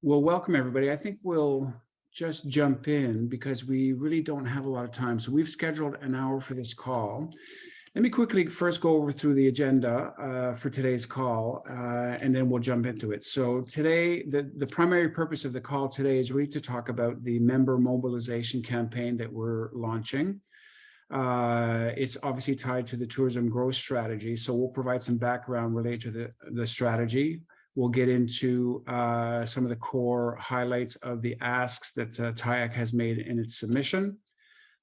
Well, welcome everybody. I think we'll just jump in because we really don't have a lot of time. So we've scheduled an hour for this call. Let me quickly first go over through the agenda for today's call, and then we'll jump into it. So today, the primary purpose of the call today is really to talk about the member mobilization campaign that we're launching. It's obviously tied to the tourism growth strategy. So we'll provide some background related to the strategy. We'll get into some of the core highlights of the asks that TIAC has made in its submission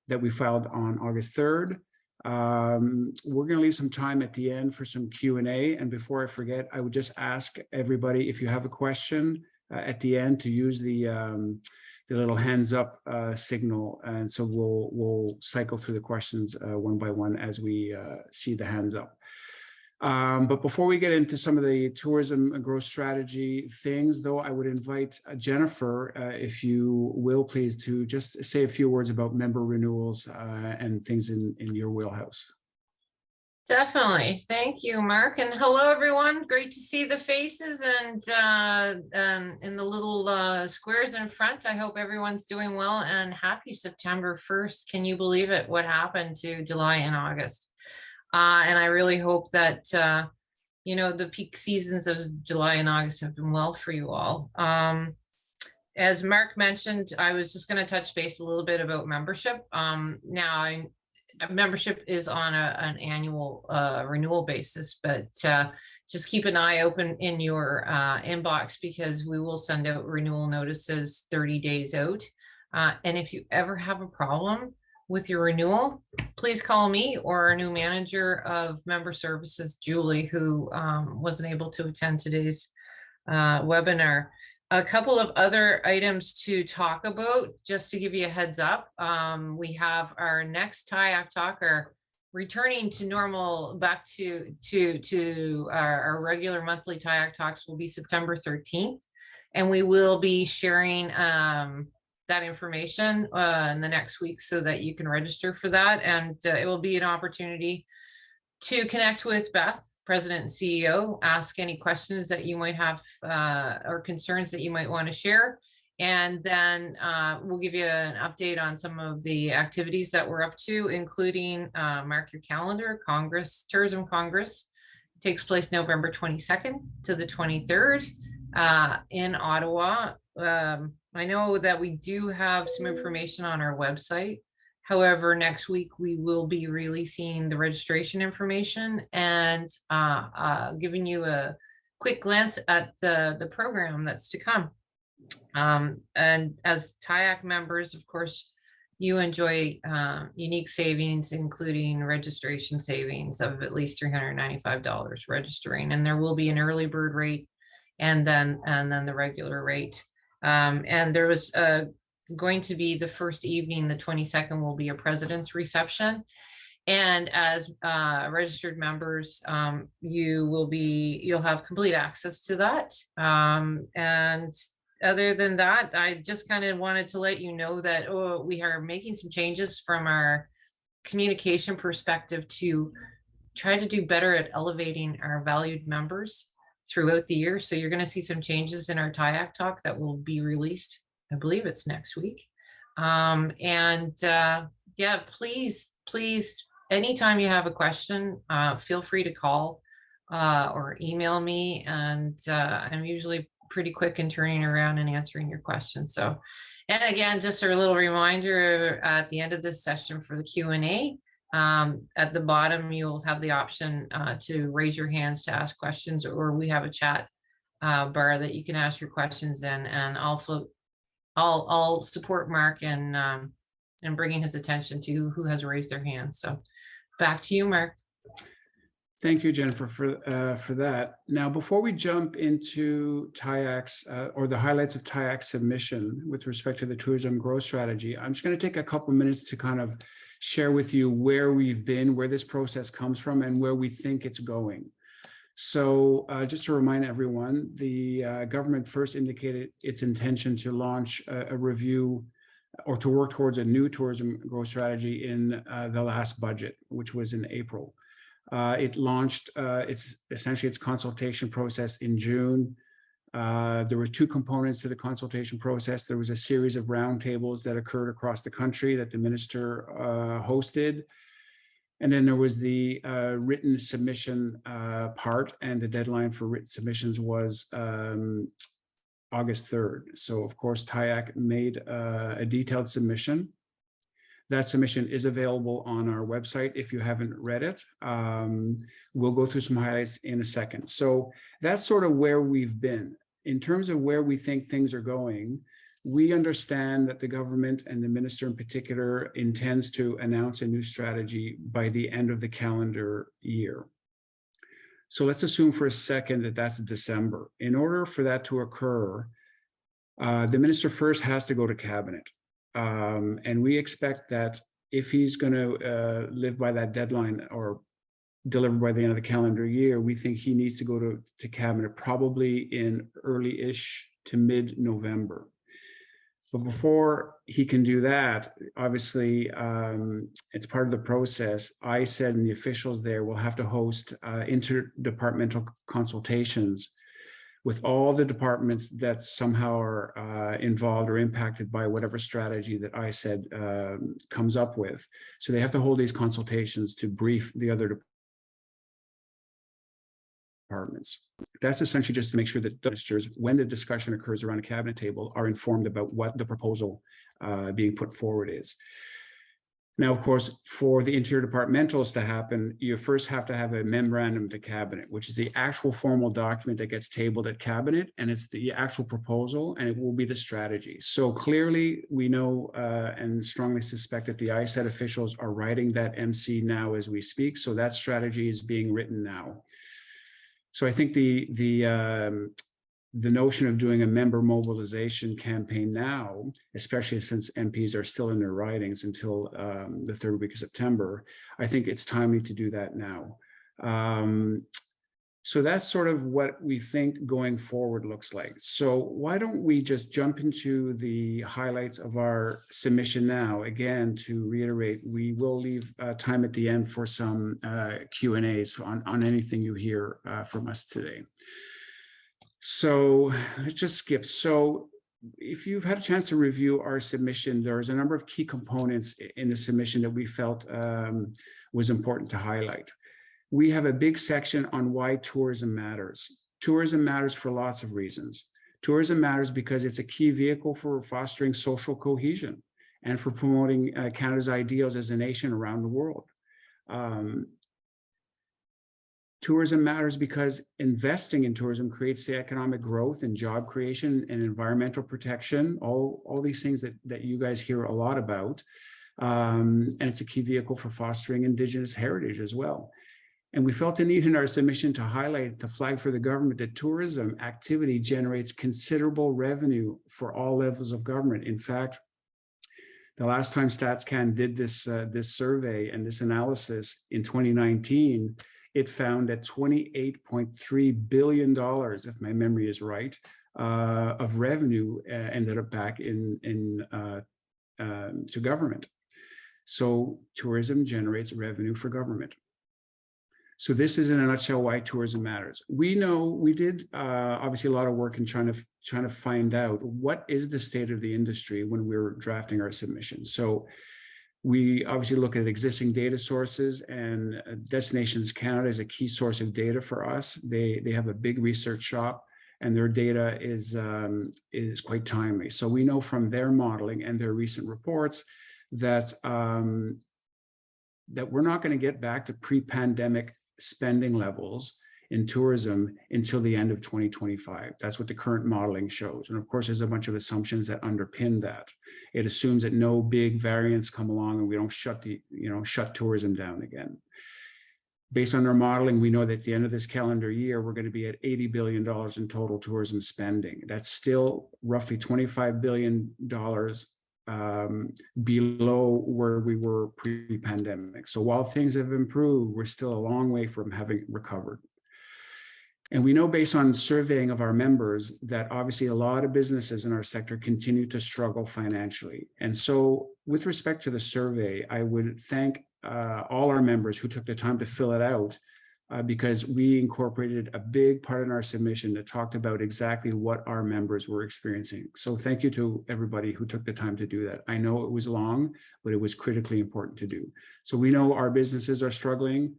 that we filed on August 3rd. We're going to leave some time at the end for some Q&A. And before I forget, I would just ask everybody, if you have a question at the end, to use the little hands up signal. And so we'll cycle through the questions one by one as we see the hands up. But before we get into some of the tourism and growth strategy things, though, I would invite Jennifer, if you will, please, to just say a few words about member renewals and things in your wheelhouse. Definitely. Thank you, Mark. And hello, everyone. Great to see the faces and in the little squares in front. I hope everyone's doing well and happy September 1st. Can you believe it? What happened to July and August? And I really hope that, you know, the peak seasons of July and August have been well for you all. As Mark mentioned, I was just going to touch base a little bit about membership. Membership is on an annual renewal basis, but just keep an eye open in your inbox because we will send out renewal notices 30 days out. And if you ever have a problem with your renewal, please call me or our new manager of member services, Julie, who wasn't able to attend today's webinar. A couple of other items to talk about, just to give you a heads up. We have our next TIAC talker returning to normal, back to our regular monthly TIAC talks will be September 13th. And we will be sharing that information in the next week so that you can register for that. And it will be an opportunity to connect with Beth, President and CEO, ask any questions that you might have or concerns that you might want to share. And then we'll give you an update on some of the activities that we're up to, including mark your calendar, Tourism Congress takes place November 22nd to the 23rd in Ottawa. I know that we do have some information on our website. However, next week we will be releasing the registration information and giving you a quick glance at the program that's to come. And as TIAC members, of course, you enjoy unique savings, including registration savings of at least $395 registering. And there will be an early bird rate and then the regular rate. And there was going to be the first evening, the 22nd, will be a president's reception. And as registered members, you'll have complete access to that. And other than that, I just kind of wanted to let you know that we are making some changes from our communication perspective to try to do better at elevating our valued members throughout the year. So you're going to see some changes in our TIAC talk that will be released. I believe it's next week. Yeah, please, anytime you have a question, feel free to call or email me. And I'm usually pretty quick in turning around and answering your questions. So, and again, just a little reminder at the end of this session for the Q&A. At the bottom, you'll have the option to raise your hands to ask questions, or we have a chat bar that you can ask your questions in, and I'll support Mark in bringing his attention to who has raised their hand. So back to you, Mark. Thank you, Jennifer, for that. Now, before we jump into TIAC's or the highlights of TIAC's submission with respect to the tourism growth strategy, I'm just going to take a couple of minutes to kind of share with you where we've been, where this process comes from, and where we think it's going. So just to remind everyone, the government first indicated its intention to launch a review or to work towards a new tourism growth strategy in the last budget, which was in April. It launched essentially its consultation process in June. There were two components to the consultation process. There was a series of roundtables that occurred across the country that the minister hosted. And then there was the written submission part, and the deadline for written submissions was August 3rd. So of course, TIAC made a detailed submission. That submission is available on our website if you haven't read it. We'll go through some highlights in a second. So that's sort of where we've been. In terms of where we think things are going, we understand that the government and the minister in particular intends to announce a new strategy by the end of the calendar year. So let's assume for a second that that's December. In order for that to occur, the minister first has to go to cabinet. And we expect that if he's going to live by that deadline or deliver by the end of the calendar year, we think he needs to go to cabinet probably in early-ish to mid-November. But before he can do that, obviously, it's part of the process. I said, and the officials there will have to host interdepartmental consultations with all the departments that somehow are involved or impacted by whatever strategy that I said comes up with. So they have to hold these consultations to brief the other departments. That's essentially just to make sure that ministers, when the discussion occurs around a cabinet table, are informed about what the proposal being put forward is. Now, of course, for the interdepartmentals to happen, you first have to have a memorandum to cabinet, which is the actual formal document that gets tabled at cabinet, and it's the actual proposal, and it will be the strategy. So clearly, we know and strongly suspect that the ISET officials are writing that MC now as we speak. So that strategy is being written now. So I think the notion of doing a member mobilization campaign now, especially since MPs are still in their ridings until the third week of September, I think it's timely to do that now. So that's sort of what we think going forward looks like. So why don't we just jump into the highlights of our submission now? Again, to reiterate, we will leave time at the end for some Q&As on anything you hear from us today. So let's just skip. So if you've had a chance to review our submission, there's a number of key components in the submission that we felt was important to highlight. We have a big section on why tourism matters. Tourism matters for lots of reasons. Tourism matters because it's a key vehicle for fostering social cohesion and for promoting Canada's ideals as a nation around the world. Tourism matters because investing in tourism creates the economic growth and job creation and environmental protection, all these things that you guys hear a lot about. And it's a key vehicle for fostering Indigenous heritage as well. And we felt the need in our submission to highlight, to flag for the government that tourism activity generates considerable revenue for all levels of government. In fact, the last time StatsCan did this survey and this analysis in 2019, it found that $28.3 billion, if my memory is right, of revenue ended up back to government. So tourism generates revenue for government. So this is in a nutshell why tourism matters. We know we did obviously a lot of work in trying to find out what is the state of the industry when we were drafting our submission. So we obviously look at existing data sources, and Destinations Canada is a key source of data for us. They have a big research shop, and their data is quite timely. So we know from their modeling and their recent reports that that we're not going to get back to pre-pandemic spending levels in tourism until the end of 2025. That's what the current modeling shows. And of course, there's a bunch of assumptions that underpin that. It assumes that no big variants come along and we don't shut tourism down again. Based on our modeling, we know that at the end of this calendar year, we're going to be at $80 billion in total tourism spending. That's still roughly $25 billion below where we were pre-pandemic. So while things have improved, we're still a long way from having recovered. And we know based on surveying of our members that obviously a lot of businesses in our sector continue to struggle financially. And so with respect to the survey, I would thank all our members who took the time to fill it out because we incorporated a big part in our submission that talked about exactly what our members were experiencing. So thank you to everybody who took the time to do that. I know it was long, but it was critically important to do. So we know our businesses are struggling.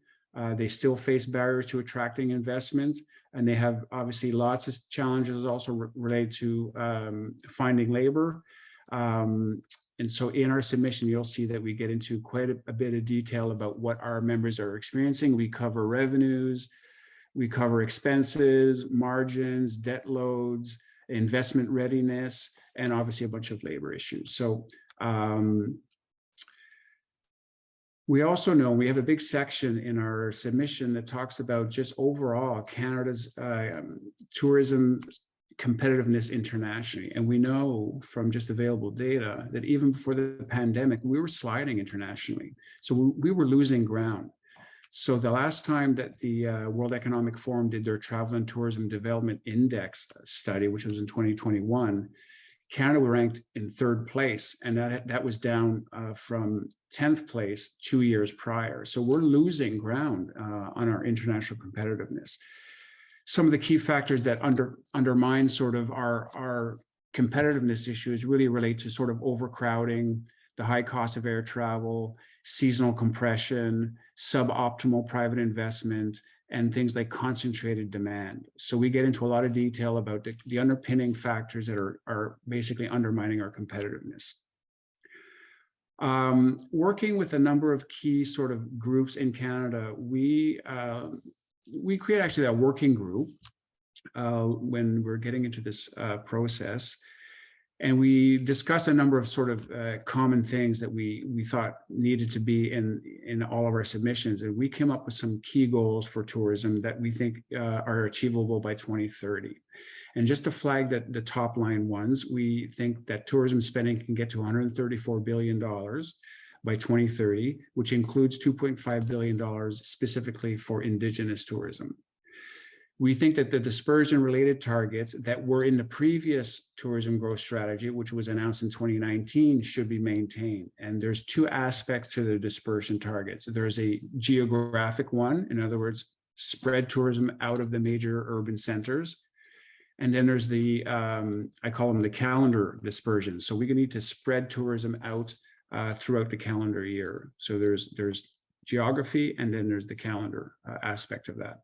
They still face barriers to attracting investment, and they have obviously lots of challenges also related to finding labor. And so in our submission, you'll see that we get into quite a bit of detail about what our members are experiencing. We cover revenues, we cover expenses, margins, debt loads, investment readiness, and obviously a bunch of labor issues. So we also know we have a big section in our submission that talks about just overall Canada's tourism competitiveness internationally. And we know from just available data that even before the pandemic, we were sliding internationally. So we were losing ground. So the last time that the World Economic Forum did their Travel and Tourism Development Index study, which was in 2021, Canada ranked in 3rd place, and that was down from 10th place 2 years prior. So we're losing ground on our international competitiveness. Some of the key factors that undermine sort of our competitiveness issues really relate to sort of overcrowding, the high cost of air travel, seasonal compression, suboptimal private investment, and things like concentrated demand. So we get into a lot of detail about the underpinning factors that are basically undermining our competitiveness. Working with a number of key sort of groups in Canada, we create actually a working group when we're getting into this process. And we discussed a number of sort of common things that we thought needed to be in all of our submissions. And we came up with some key goals for tourism that we think are achievable by 2030. And just to flag that the top line ones, we think that tourism spending can get to $134 billion by 2030, which includes $2.5 billion specifically for Indigenous tourism. We think that the dispersion-related targets that were in the previous tourism growth strategy, which was announced in 2019, should be maintained. And there's 2 aspects to the dispersion targets. There's a geographic one, in other words, spread tourism out of the major urban centers. And then there's the, I call them the calendar dispersion. So we need to spread tourism out throughout the calendar year. So there's geography, and then there's the calendar aspect of that.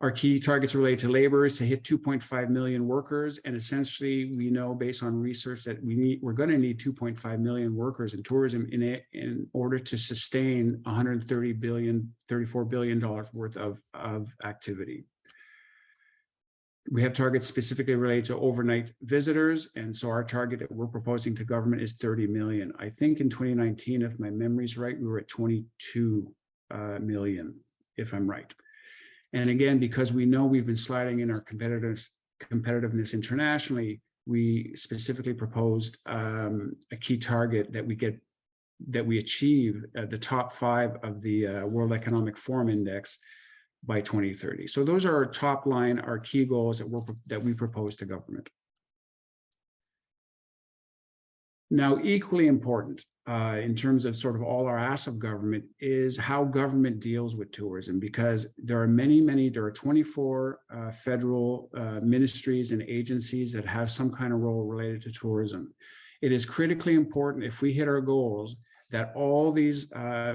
Our key targets related to labor is to hit 2.5 million workers. And essentially, we know based on research that we're going to need 2.5 million workers in tourism in order to sustain $134 billion worth of activity. We have targets specifically related to overnight visitors. And so our target that we're proposing to government is 30 million. I think in 2019, if my memory's right, we were at 22 million, if I'm right. And again, because we know we've been sliding in our competitiveness internationally, we specifically proposed a key target that we achieve the top 5 of the World Economic Forum Index by 2030. So those are our top line, our key goals that we propose to government. Now, equally important in terms of sort of all our asks of government is how government deals with tourism, because there are 24 federal ministries and agencies that have some kind of role related to tourism. It is critically important, if we hit our goals, that all these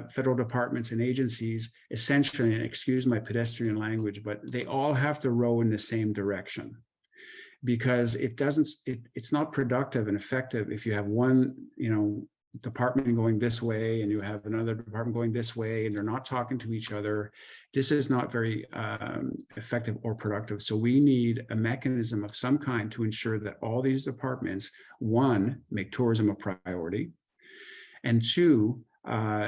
federal departments and agencies essentially, and excuse my pedestrian language, but they all have to row in the same direction. Because it's not productive and effective if you have one, department going this way and you have another department going this way and they're not talking to each other. This is not very effective or productive. So we need a mechanism of some kind to ensure that all these departments, 1, make tourism a priority, and 2,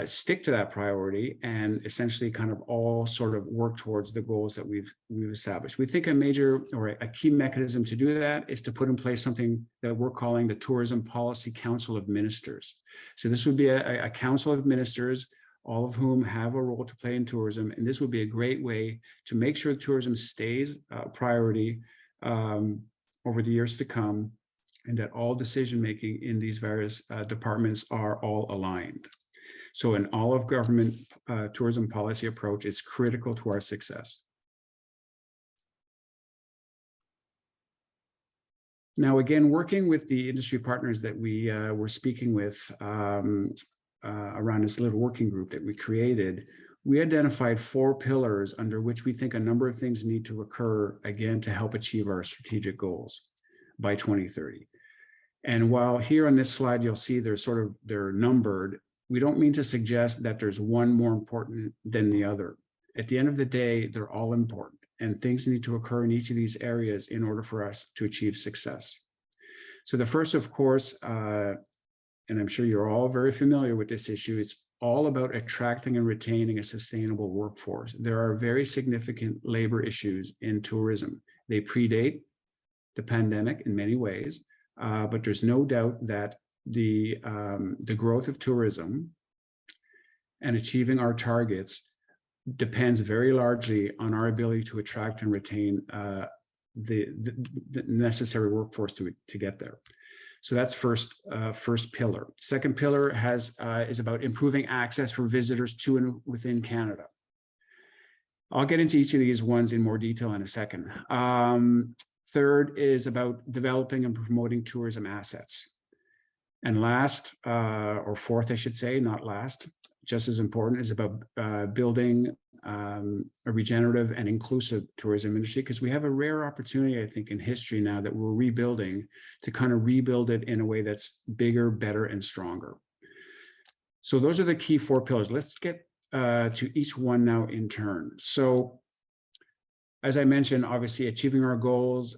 stick to that priority and essentially kind of all sort of work towards the goals that we've established. We think a major or a key mechanism to do that is to put in place something that we're calling the Tourism Policy Council of Ministers. So this would be a council of ministers, all of whom have a role to play in tourism. And this would be a great way to make sure tourism stays a priority over the years to come, and that all decision-making in these various departments are all aligned. So an all-of-government tourism policy approach is critical to our success. Now, again, working with the industry partners that we were speaking with around this little working group that we created, we identified 4 pillars under which we think a number of things need to occur, again, to help achieve our strategic goals by 2030. And while here on this slide, you'll see they're numbered, we don't mean to suggest that there's one more important than the other. At the end of the day, they're all important, and things need to occur in each of these areas in order for us to achieve success. So the first, of course, and I'm sure you're all very familiar with this issue, it's all about attracting and retaining a sustainable workforce. There are very significant labor issues in tourism. They predate the pandemic in many ways, but there's no doubt that the growth of tourism and achieving our targets depends very largely on our ability to attract and retain the necessary workforce to get there. So that's first pillar. Second pillar is about improving access for visitors to and within Canada. I'll get into each of these ones in more detail in a second. Third is about developing and promoting tourism assets. And last, or fourth, I should say, not last, just as important, is about building a regenerative and inclusive tourism industry, because we have a rare opportunity, I think, in history now that we're rebuilding, to kind of rebuild it in a way that's bigger, better, and stronger. So those are the key 4 pillars. Let's get to each one now in turn. So as I mentioned, obviously achieving our goals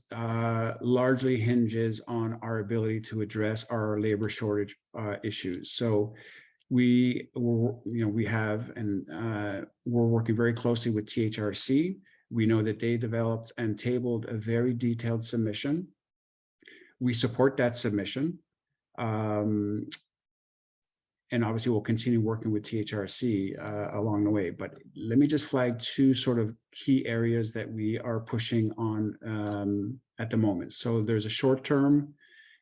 largely hinges on our ability to address our labor shortage issues. So we're working very closely with THRC. We know that they developed and tabled a very detailed submission. We support that submission. And obviously we'll continue working with THRC along the way. But let me just flag 2 sort of key areas that we are pushing on at the moment. So there's a short-term,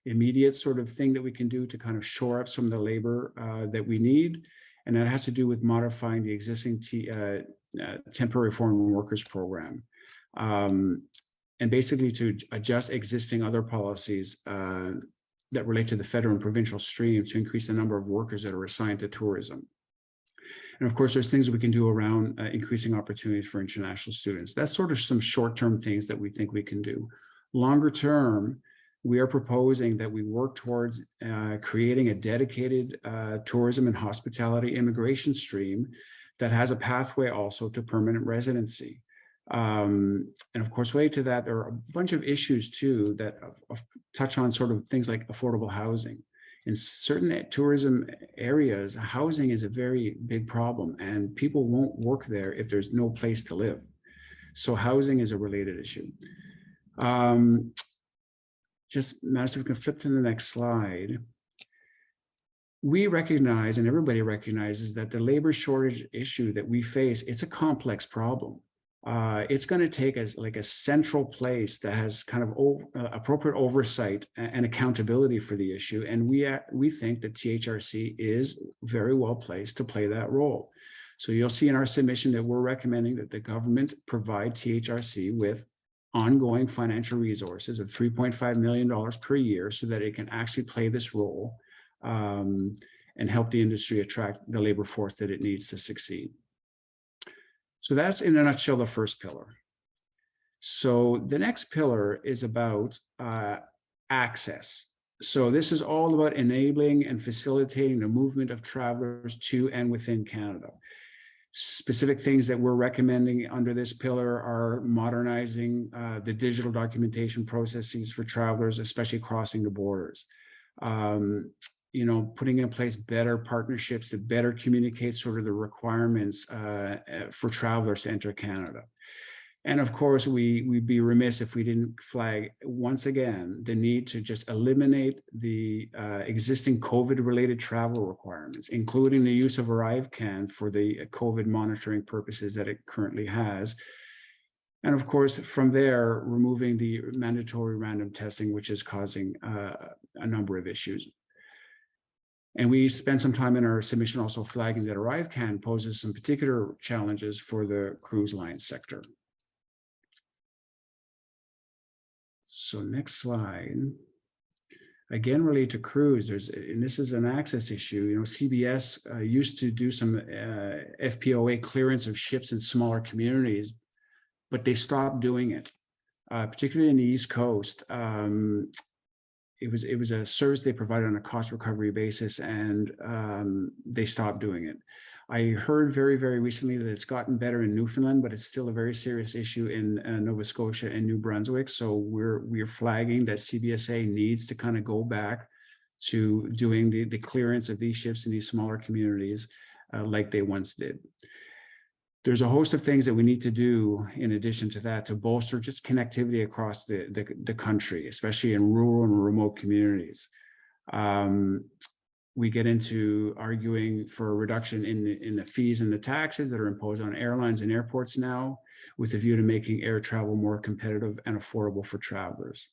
immediate sort of thing that we can do to kind of shore up some of the labor that we need. And that has to do with modifying the existing temporary foreign workers program. And basically to adjust existing other policies that relate to the federal and provincial stream to increase the number of workers that are assigned to tourism. And of course, there's things we can do around increasing opportunities for international students. That's sort of some short-term things that we think we can do. Longer term, we are proposing that we work towards creating a dedicated tourism and hospitality immigration stream that has a pathway also to permanent residency. And of course, related to that, there are a bunch of issues too that touch on sort of things like affordable housing. In certain tourism areas, housing is a very big problem, and people won't work there if there's no place to live. So housing is a related issue. Just, Madison, we can flip to the next slide. We recognize, and everybody recognizes, that the labor shortage issue that we face, it's a complex problem. It's going to take us like a central place that has kind of appropriate oversight and accountability for the issue. And we think that THRC is very well placed to play that role. So you'll see in our submission that we're recommending that the government provide THRC with ongoing financial resources of $3.5 million per year so that it can actually play this role and help the industry attract the labor force that it needs to succeed. So that's in a nutshell the first pillar. So the next pillar is about access. So this is all about enabling and facilitating the movement of travelers to and within Canada. Specific things that we're recommending under this pillar are modernizing the digital documentation processes for travelers, especially crossing the borders. Putting in place better partnerships to better communicate sort of the requirements for travelers to enter Canada. And of course, we'd be remiss if we didn't flag once again the need to just eliminate the existing COVID-related travel requirements, including the use of ArriveCAN for the COVID monitoring purposes that it currently has. And of course, from there, removing the mandatory random testing, which is causing a number of issues. And we spent some time in our submission also flagging that ArriveCan poses some particular challenges for the cruise line sector. So next slide. Again, related to cruise, and this is an access issue. You know, CBS used to do some FPOA clearance of ships in smaller communities, but they stopped doing it, particularly in the East Coast. It was a service they provided on a cost recovery basis, and they stopped doing it. I heard very, very recently that it's gotten better in Newfoundland, but it's still a very serious issue in Nova Scotia and New Brunswick. So we're flagging that CBSA needs to kind of go back to doing the clearance of these ships in these smaller communities like they once did. There's a host of things that we need to do in addition to that to bolster just connectivity across the country, especially in rural and remote communities. We get into arguing for a reduction in the fees and the taxes that are imposed on airlines and airports now, with a view to making air travel more competitive and affordable for travelers.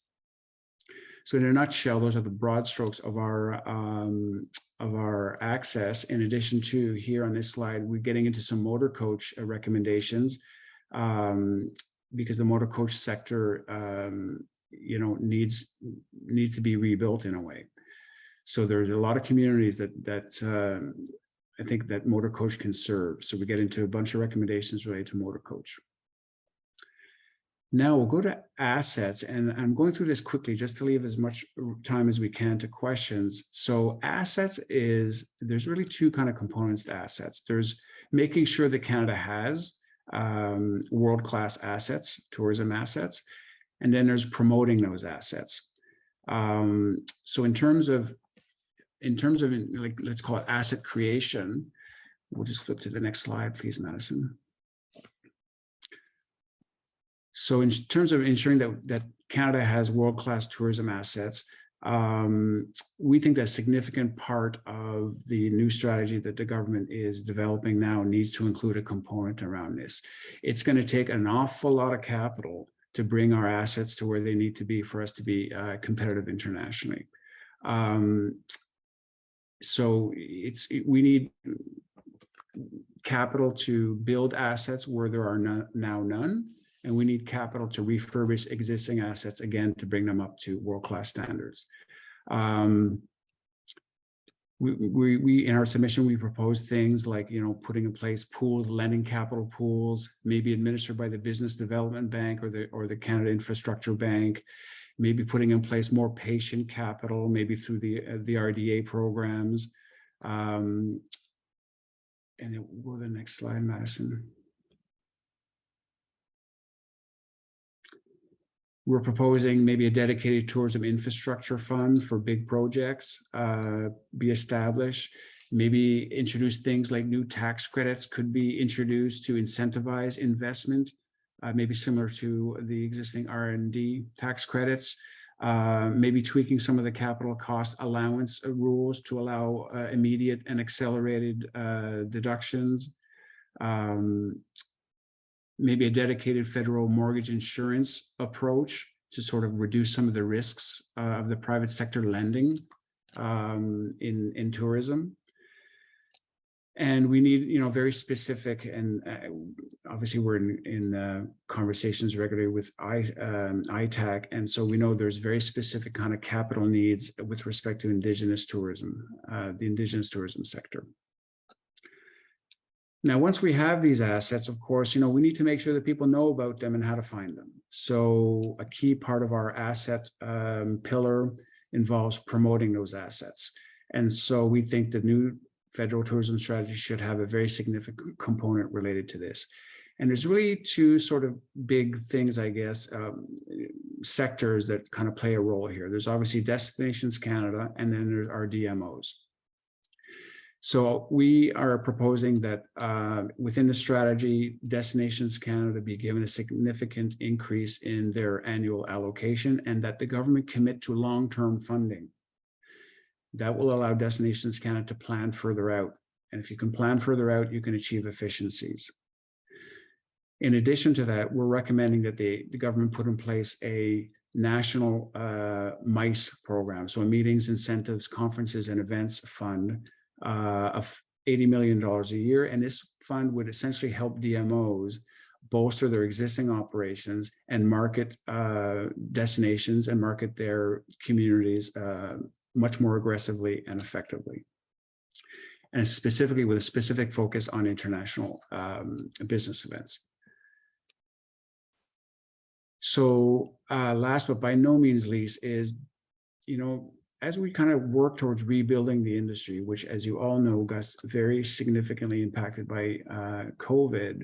So in a nutshell, those are the broad strokes of our access. In addition to here on this slide, we're getting into some motor coach recommendations because the motor coach sector, you know, needs to be rebuilt in a way. So there's a lot of communities that I think that motor coach can serve. So we get into a bunch of recommendations related to motor coach. Now we'll go to assets, and I'm going through this quickly just to leave as much time as we can to questions. So assets there's really two kind of components to assets. There's making sure that Canada has world-class assets, tourism assets, and then there's promoting those assets. So in terms of like, let's call it asset creation, we'll just flip to the next slide, please, Madison. So in terms of ensuring that Canada has world-class tourism assets, we think that a significant part of the new strategy that the government is developing now needs to include a component around this. It's going to take an awful lot of capital to bring our assets to where they need to be for us to be competitive internationally. So we need capital to build assets where there are now none, and we need capital to refurbish existing assets again to bring them up to world-class standards. We in our submission, we propose things like, you know, putting in place pools, lending capital pools, maybe administered by the Business Development Bank or the Canada Infrastructure Bank, maybe putting in place more patient capital, maybe through the RDA programs. And then we'll go to the next slide, Madison. We're proposing maybe a dedicated tourism infrastructure fund for big projects be established. Maybe introduce things like new tax credits could be introduced to incentivize investment, maybe similar to the existing R&D tax credits. Maybe tweaking some of the capital cost allowance rules to allow immediate and accelerated deductions. Maybe a dedicated federal mortgage insurance approach to sort of reduce some of the risks of the private sector lending in tourism. And we need, you know, very specific, and obviously we're in conversations regularly with ITAC, and so we know there's very specific kind of capital needs with respect to Indigenous tourism, the Indigenous tourism sector. Now, once we have these assets, of course, you know, we need to make sure that people know about them and how to find them. So a key part of our asset pillar involves promoting those assets. And so we think the new federal tourism strategy should have a very significant component related to this. And there's really two sort of big things, I guess, sectors that kind of play a role here. There's obviously Destinations Canada, and then there's our DMOs. So we are proposing that within the strategy, Destinations Canada be given a significant increase in their annual allocation, and that the government commit to long-term funding. That will allow Destinations Canada to plan further out. And if you can plan further out, you can achieve efficiencies. In addition to that, we're recommending that the government put in place a national MICE program, so a meetings, incentives, conferences, and events fund of $80 million a year. And this fund would essentially help DMOs bolster their existing operations and market destinations and market their communities much more aggressively and effectively. And specifically with a specific focus on international business events. So last but by no means least is, as we kind of work towards rebuilding the industry, which, as you all know, got very significantly impacted by COVID,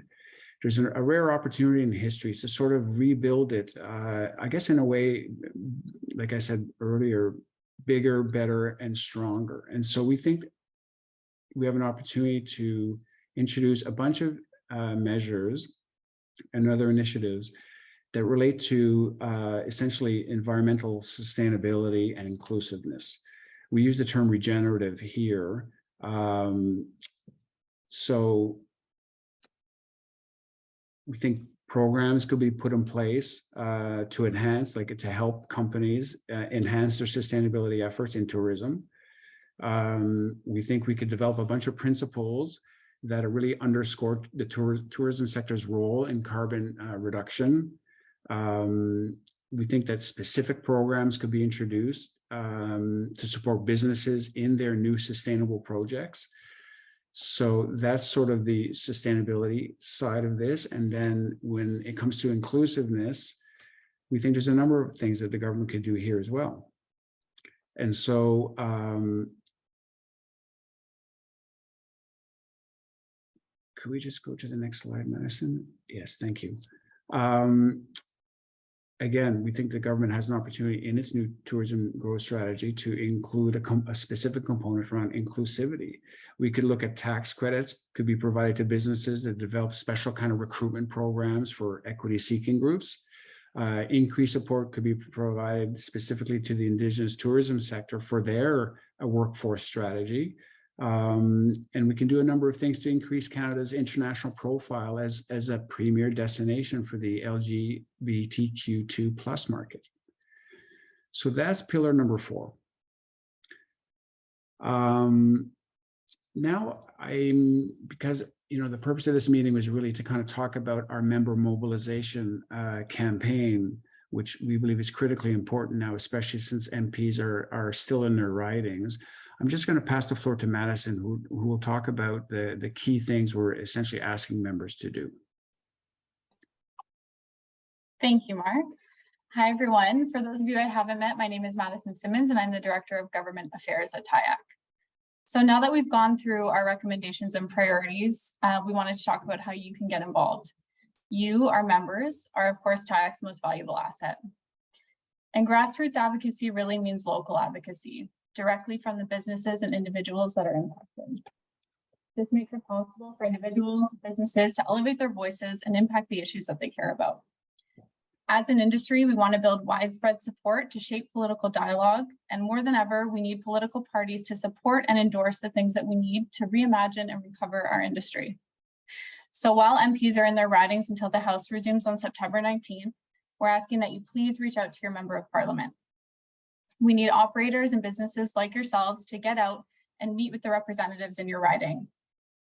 there's a rare opportunity in history to sort of rebuild it, I guess in a way, like I said earlier, bigger, better, and stronger. And so we think we have an opportunity to introduce a bunch of measures and other initiatives that relate to essentially environmental sustainability and inclusiveness. We use the term regenerative here. So we think programs could be put in place to enhance, to help companies enhance their sustainability efforts in tourism. We think we could develop a bunch of principles that really underscore the tourism sector's role in carbon reduction. We think that specific programs could be introduced to support businesses in their new sustainable projects. So that's sort of the sustainability side of this. And then when it comes to inclusiveness, we think there's a number of things that the government could do here as well. And so could we just go to the next slide, Madison? Yes, thank you. Again, we think the government has an opportunity in its new tourism growth strategy to include a specific component around inclusivity. We could look at tax credits could be provided to businesses that develop special kind of recruitment programs for equity seeking groups. Increased support could be provided specifically to the Indigenous tourism sector for their workforce strategy. And we can do a number of things to increase Canada's international profile as a premier destination for the LGBTQ2+ market. So that's pillar number 4. Now because the purpose of this meeting was really to kind of talk about our member mobilization campaign, which we believe is critically important now, especially since MPs are still in their ridings. I'm just going to pass the floor to Madison, who will talk about the key things we're essentially asking members to do. Thank you, Mark. Hi, everyone. For those of you I haven't met, my name is Madison Simmons, and I'm the Director of Government Affairs at TIAC. So now that we've gone through our recommendations and priorities, we wanted to talk about how you can get involved. You, our members, are, of course, TIAC's most valuable asset. And grassroots advocacy really means local advocacy, directly from the businesses and individuals that are impacted. This makes it possible for individuals, businesses to elevate their voices and impact the issues that they care about. As an industry, we want to build widespread support to shape political dialogue, and more than ever, we need political parties to support and endorse the things that we need to reimagine and recover our industry. So while MPs are in their ridings until the House resumes on September 19th, we're asking that you please reach out to your member of parliament. We need operators and businesses like yourselves to get out and meet with the representatives in your riding.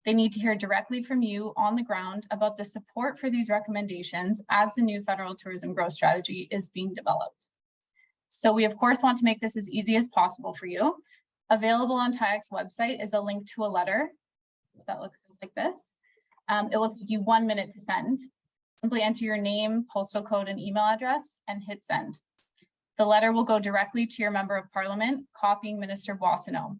They need to hear directly from you on the ground about the support for these recommendations as the new federal tourism growth strategy is being developed. So we of course want to make this as easy as possible for you. Available on TIAC's website is a link to a letter that looks like this. It will take you 1 minute to send. Simply enter your name, postal code, and email address and hit send. The letter will go directly to your member of parliament, copying Minister Boissonnault.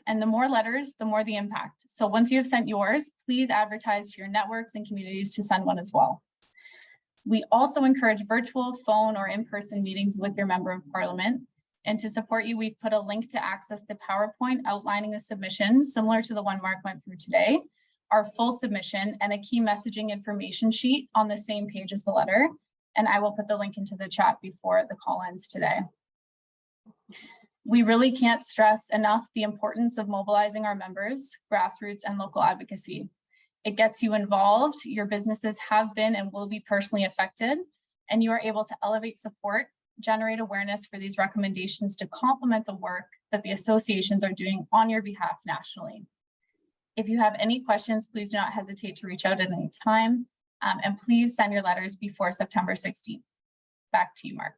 And the more letters, the more the impact. So once you have sent yours, please advertise to your networks and communities to send one as well. We also encourage virtual, phone, or in-person meetings with your member of parliament. And to support you, we've put a link to access the PowerPoint outlining the submission, similar to the one Mark went through today, our full submission, and a key messaging information sheet on the same page as the letter. And I will put the link into the chat before the call ends today. We really can't stress enough the importance of mobilizing our members, grassroots, and local advocacy. It gets you involved, your businesses have been and will be personally affected, and you are able to elevate support generate awareness for these recommendations to complement the work that the associations are doing on your behalf nationally. If you have any questions, please do not hesitate to reach out at any time. And please send your letters before September 16th. Back to you, Mark.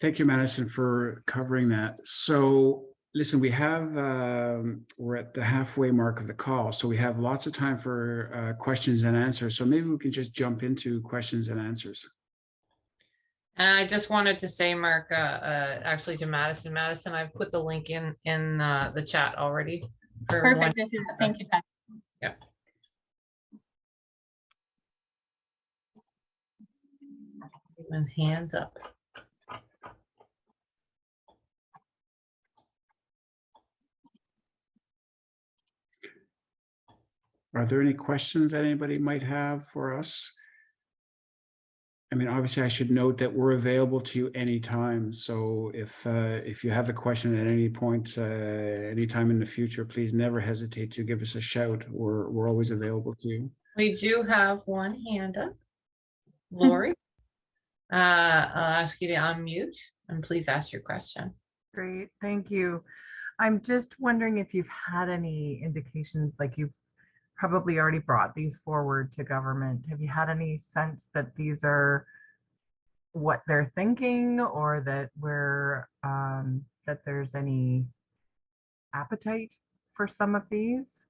Thank you, Madison, for covering that. So listen, we have, we're at the halfway mark of the call, so we have lots of time for questions and answers. So maybe we can just jump into questions and answers. And I just wanted to say, Mark, actually to Madison. Madison, I've put the link in the chat already. For everyone. Perfect. I see that. Thank you, Jen. Yeah. And hands up. Are there any questions that anybody might have for us? I mean, obviously, I should note that we're available to you anytime. So if you have a question at any point, anytime in the future, please never hesitate to give us a shout. We're always available to you. We do have one hand up. Lori, I'll ask you to unmute and please ask your question. Great, thank you. I'm just wondering if you've had any indications, like you've probably already brought these forward to government. Have you had any sense that these are what they're thinking, or that that there's any appetite for some of these?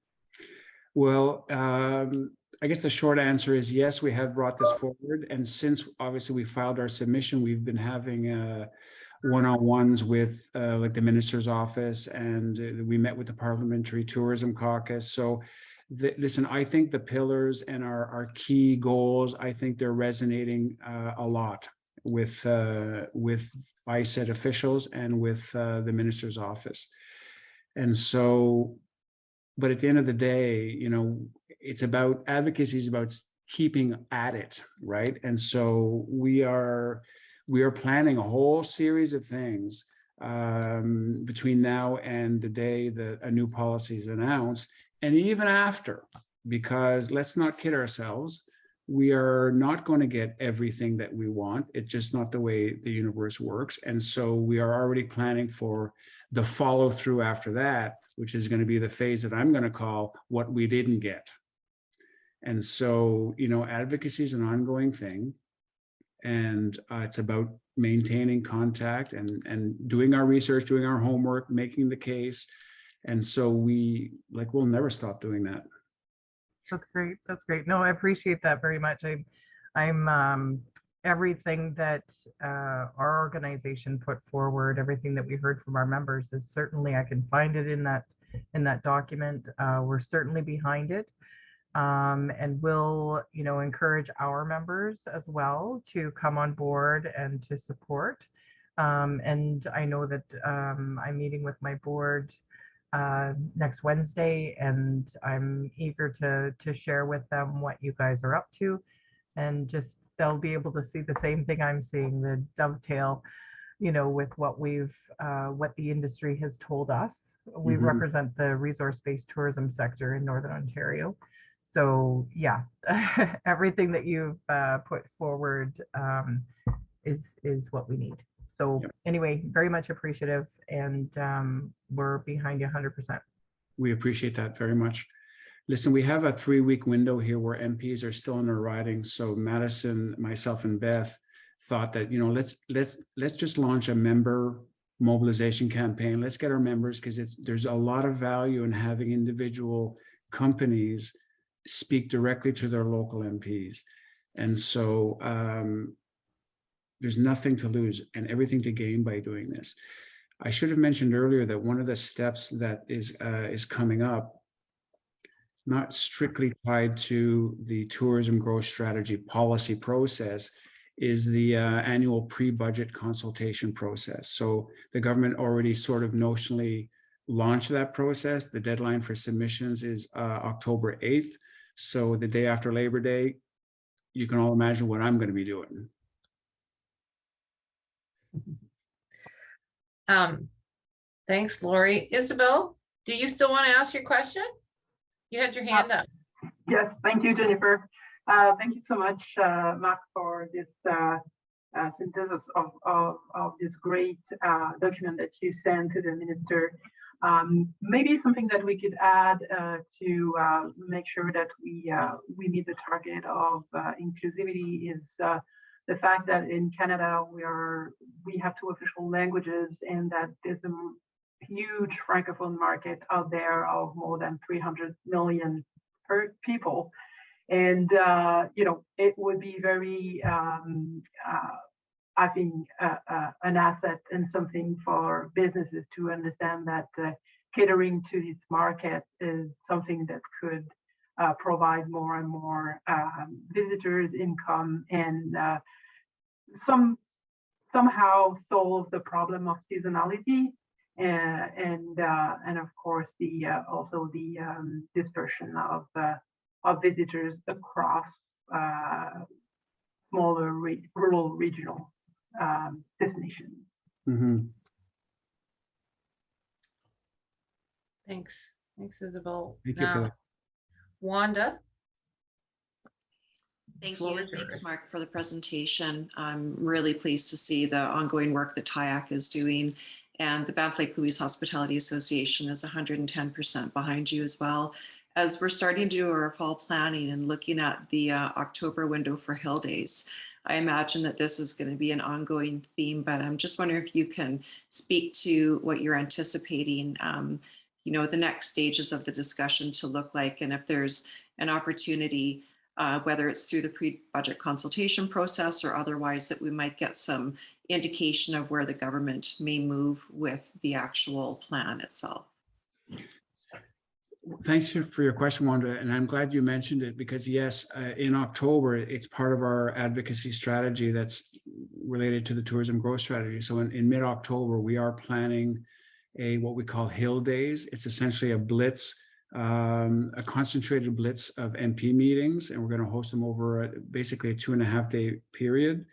Well, I guess the short answer is yes, we have brought this forward. And since obviously we filed our submission, we've been having one-on-ones with like the minister's office, and we met with the Parliamentary Tourism Caucus. So listen, I think the pillars and our key goals, I think they're resonating a lot with ISET officials and with the minister's office. And so, but at the end of the day, you know, it's about advocacy, is about keeping at it, right? And so we are planning a whole series of things between now and the day that a new policy is announced, and even after, because let's not kid ourselves, we are not going to get everything that we want. It's just not the way the universe works. And so we are already planning for the follow through after that, which is going to be the phase that I'm going to call what we didn't get. And so, you know, advocacy is an ongoing thing, and it's about maintaining contact and doing our research, doing our homework, making the case. And so we'll never stop doing that. That's great. That's great. No, I appreciate that very much. I'm everything that our organization put forward, everything that we heard from our members is certainly, I can find it in that document. We're certainly behind it. And we'll, you know, encourage our members as well to come on board and to support. And I know that I'm meeting with my board next Wednesday, and I'm eager to share with them what you guys are up to, and just they'll be able to see the same thing I'm seeing, the dovetail, you know, with what what the industry has told us. We represent the resource-based tourism sector in Northern Ontario. So yeah, everything that you've put forward is what we need. So anyway, very much appreciative, and we're behind you 100%. We appreciate that very much. Listen, we have a 3-week window here where MPs are still in their riding. So Madison, myself, and Beth thought that, you know, let's just launch a member mobilization campaign. Let's get our members, because there's a lot of value in having individual companies speak directly to their local MPs. And so there's nothing to lose and everything to gain by doing this. I should have mentioned earlier that one of the steps that is coming up, not strictly tied to the tourism growth strategy policy process, is the annual pre-budget consultation process. So the government already sort of notionally launched that process. The deadline for submissions is October 8th. So the day after Labor Day, you can all imagine what I'm going to be doing. Thanks, Lori. Isabel, do you still want to ask your question? You had your hand up. Yes, thank you, Jennifer. Thank you so much, Mark, for this synthesis of this great document that you sent to the minister. Maybe something that we could add to make sure that we meet the target of inclusivity is the fact that in Canada we have 2 official languages, and that there's a huge francophone market out there of more than 300 million people. And you know, it would be very I think an asset and something for businesses to understand that catering to this market is something that could provide more and more visitors, income, and somehow solve the problem of seasonality, and of course the also the dispersion of visitors across smaller rural regional destinations. Mm-hmm. Thanks, Isabel. Thank you for Now, that. Wanda. Thank Floor you. is Thanks, yours. Mark, for the presentation. I'm really pleased to see the ongoing work that TIAC is doing, and the Banff Lake Louise Hospitality Association is 110% behind you as well. As we're starting to do our fall planning and looking at the October window for Hill Days, I imagine that this is going to be an ongoing theme, but I'm just wondering if you can speak to what you're anticipating, you know, the next stages of the discussion to look like, and if there's an opportunity, whether it's through the pre-budget consultation process or otherwise, that we might get some indication of where the government may move with the actual plan itself. Thanks for your question, Wanda, and I'm glad you mentioned it, because yes, in October, it's part of our advocacy strategy that's related to the tourism growth strategy. So in mid-October, we are planning what we call Hill Days. It's essentially a blitz, a concentrated blitz of MP meetings, and we're going to host them over basically a 2.5-day period.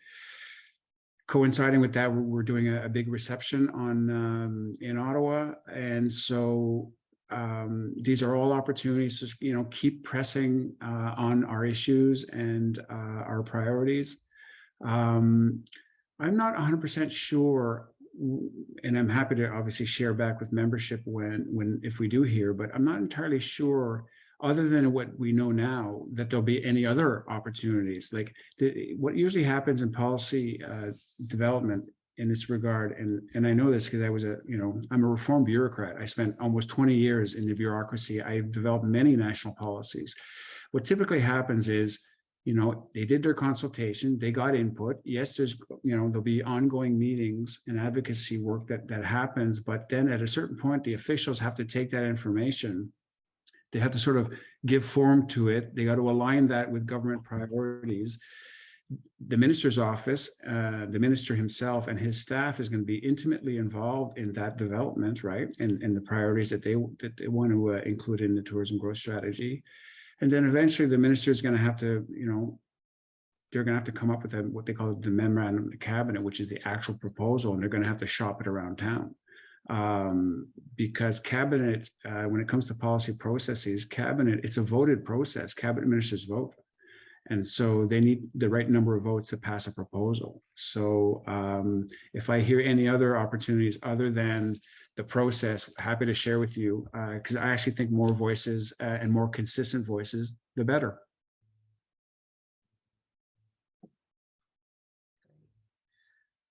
Coinciding with that, we're doing a big reception on in Ottawa, and so these are all opportunities to, you know, keep pressing on our issues and our priorities. I'm not 100% sure, and I'm happy to obviously share back with membership if we do hear, but I'm not entirely sure, other than what we know now, that there'll be any other opportunities. Like what usually happens in policy development in this regard, and I know this because I'm a reformed bureaucrat. I spent almost 20 years in the bureaucracy. I've developed many national policies. What typically happens is, you know, they did their consultation, they got input. Yes, there's, you know, there'll be ongoing meetings and advocacy work that happens, but then at a certain point, the officials have to take that information. They have to sort of give form to it. They got to align that with government priorities. The minister's office, the minister himself and his staff is going to be intimately involved in that development, right? And the priorities that they want to include in the tourism growth strategy. And then eventually the minister is going to have to, you know, they're going to have to come up with what they call the memorandum of the cabinet, which is the actual proposal, and they're going to have to shop it around town. Because cabinet, when it comes to policy processes, cabinet, it's a voted process. Cabinet ministers vote. And so they need the right number of votes to pass a proposal. So if I hear any other opportunities other than the process, happy to share with you, because I actually think more voices and more consistent voices, the better.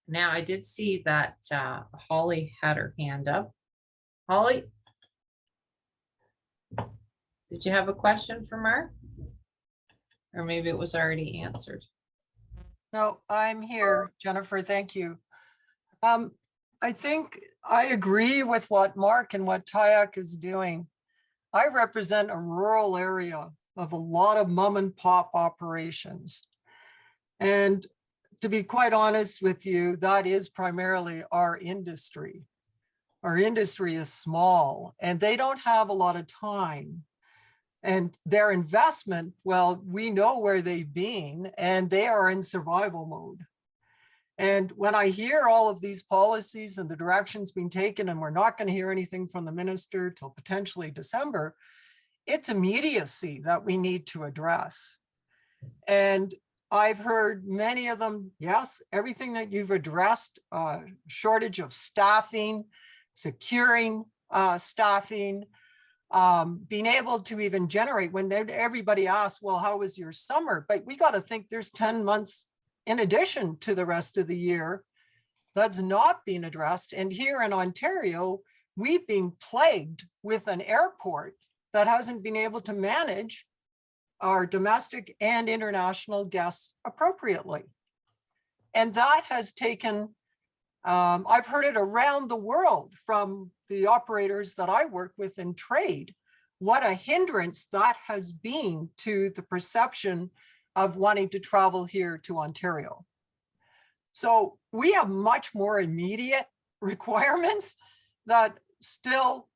Now, I did see that Holly had her hand up. Holly? Did you have a question for Mark? Or maybe it was already answered. No, I'm here, Jennifer. Thank you. I think I agree with what Mark and what TIAC is doing. I represent a rural area of a lot of mom and pop operations. And to be quite honest with you, that is primarily our industry. Our industry is small and they don't have a lot of time. And their investment, well, we know where they've been and they are in survival mode. And when I hear all of these policies and the directions being taken, and we're not going to hear anything from the minister till potentially December, it's immediacy that we need to address. And I've heard many of them, yes, everything that you've addressed, shortage of staffing, securing staffing, being able to even generate when everybody asks, well, how was your summer? But we got to think there's 10 months in addition to the rest of the year that's not being addressed. And here in Ontario, we've been plagued with an airport that hasn't been able to manage our domestic and international guests appropriately. And that has taken, I've heard it around the world from the operators that I work with in trade, what a hindrance that has been to the perception of wanting to travel here to Ontario. So we have much more immediate requirements that still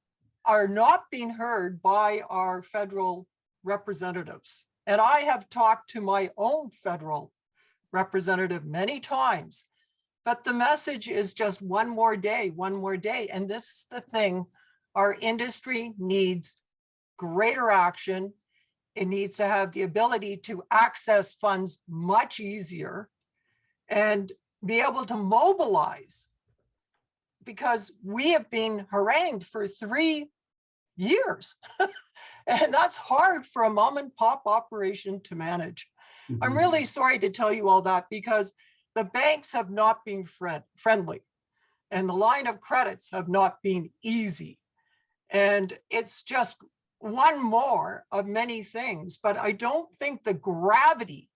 are not being heard by our federal representatives. And I have talked to my own federal representative many times, but the message is just one more day, one more day. And this is the thing, our industry needs greater action. It needs to have the ability to access funds much easier and be able to mobilize, because we have been harangued for 3 years. And that's hard for a mom and pop operation to manage. I'm really sorry to tell you all that, because the banks have not been friendly and the line of credits have not been easy. And it's just one more of many things, but I don't think the gravity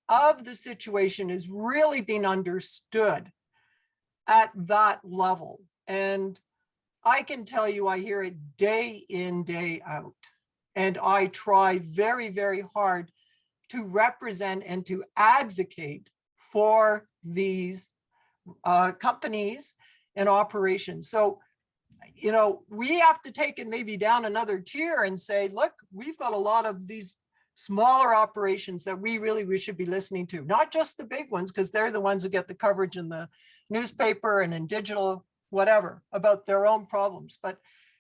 of the situation is really being understood at that level. And I can tell you, I hear it day in, day out. And I try very, very hard to represent and to advocate for these companies and operations. So, you know, we have to take it maybe down another tier and say, look, we've got a lot of these smaller operations that we should be listening to, not just the big ones, because they're the ones who get the coverage in the newspaper and in digital, whatever, about their own problems. But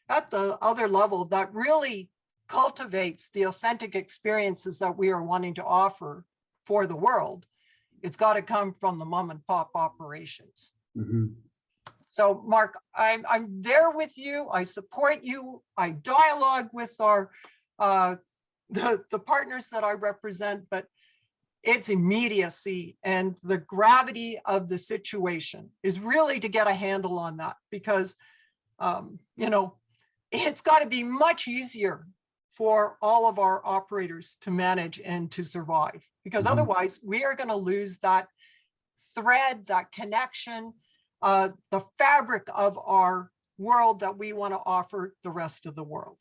at the other level, that really cultivates the authentic experiences that we are wanting to offer for the world. It's got to come from the mom and pop operations. So Mark, I'm there with you. I support you. I dialogue with our the partners that I represent, but it's immediacy and the gravity of the situation is really to get a handle on that, because you know, it's got to be much easier for all of our operators to manage and to survive, because otherwise we are going to lose that thread, that connection, the fabric of our world that we want to offer the rest of the world.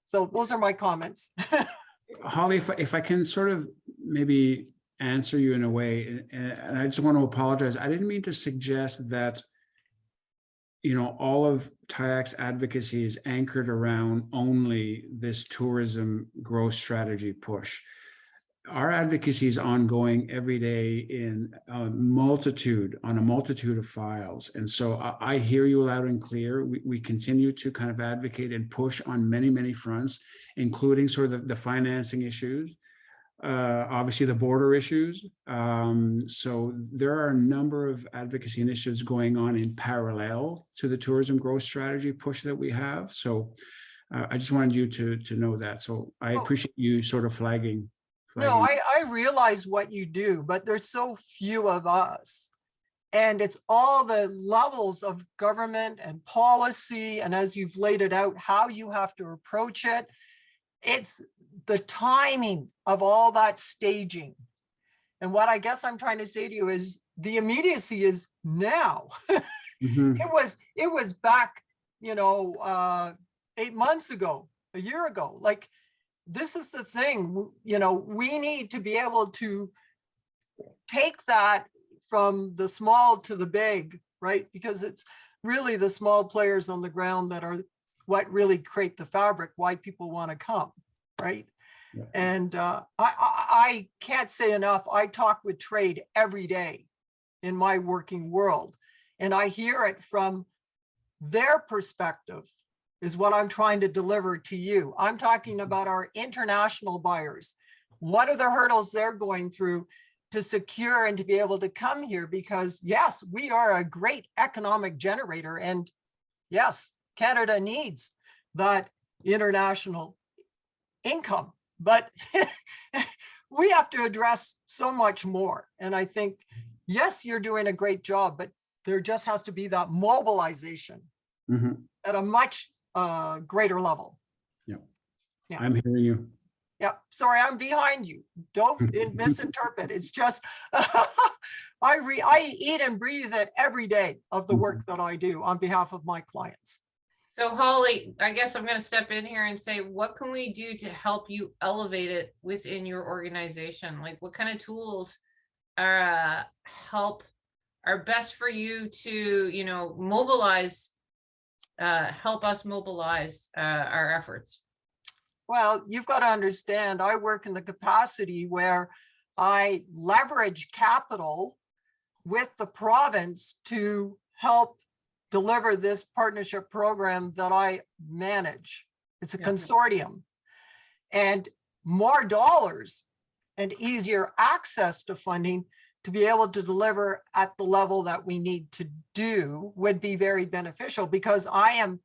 So those are my comments. Holly, if I can sort of maybe answer you in a way, and I just want to apologize. I didn't mean to suggest that, you know, all of TIAC's advocacy is anchored around only this tourism growth strategy push. Our advocacy is ongoing every day in a multitude of files. And so I hear you loud and clear. We continue to kind of advocate and push on many, many fronts, including sort of the financing issues, obviously the border issues. So there are a number of advocacy initiatives going on in parallel to the tourism growth strategy push that we have. So I just wanted you to know that. So I appreciate you sort of flagging. No, I realize what you do, but there's so few of us. And it's all the levels of government and policy. And as you've laid it out, how you have to approach it. It's the timing of all that staging. And what I guess I'm trying to say to you is the immediacy is now. It was back, you know, 8 months ago, a year ago. Like, this is the thing, you know, we need to be able to take that from the small to the big, right? Because it's really the small players on the ground that are what really create the fabric, why people want to come, right? Yeah. And I can't say enough. I talk with trade every day in my working world, and I hear it from their perspective is what I'm trying to deliver to you. I'm talking about our international buyers, what are the hurdles they're going through to secure and to be able to come here? Because yes, we are a great economic generator, and yes, Canada needs that international income, but we have to address so much more. And I think, yes, you're doing a great job, but there just has to be that mobilization at a much greater level. Yeah. Yeah. I'm hearing you. Yeah, sorry, I'm behind you. Don't misinterpret. It's just, I eat and breathe it every day of the work that I do on behalf of my clients. So Holly, I guess I'm going to step in here and say, what can we do to help you elevate it within your organization? Like, what kind of tools are best for you to, you know, mobilize, help us mobilize our efforts? Well, you've got to understand, I work in the capacity where I leverage capital with the province to help deliver this partnership program that I manage. It's a consortium, and more dollars and easier access to funding to be able to deliver at the level that we need to do would be very beneficial, because I am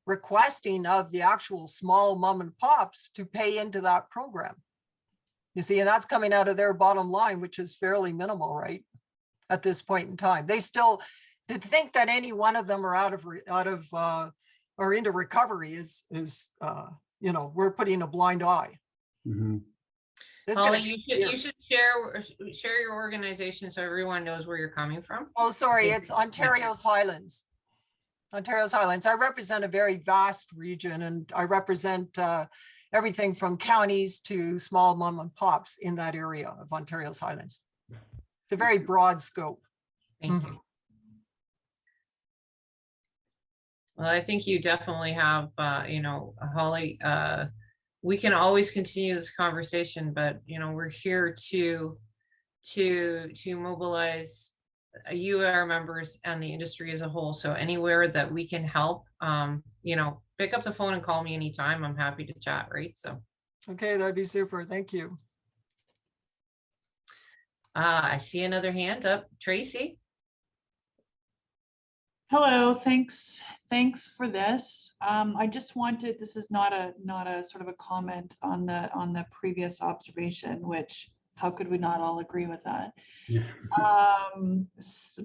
requesting of the actual small mom and pops to pay into that program. You see, and that's coming out of their bottom line, which is fairly minimal, right? At this point in time, they still, to think that any one of them are out of or into recovery is you know, we're putting a blind eye. Holly, you should share your organization so everyone knows where you're coming from. Oh, sorry, it's Ontario's Highlands. Ontario's Highlands. I represent a very vast region, and I represent everything from counties to small mom and pops in that area of Ontario's Highlands. It's a very broad scope. Thank you. Well, I think you definitely have, you know, Holly, we can always continue this conversation, but, you know, we're here to mobilize you, our members, and the industry as a whole. So anywhere that we can help, you know, pick up the phone and call me anytime. I'm happy to chat, right? So. Okay, that'd be super. Thank you. I see another hand up. Tracy. Hello, thanks for this. I just wanted, this is not a sort of a comment on the previous observation, which how could we not all agree with that? Yeah.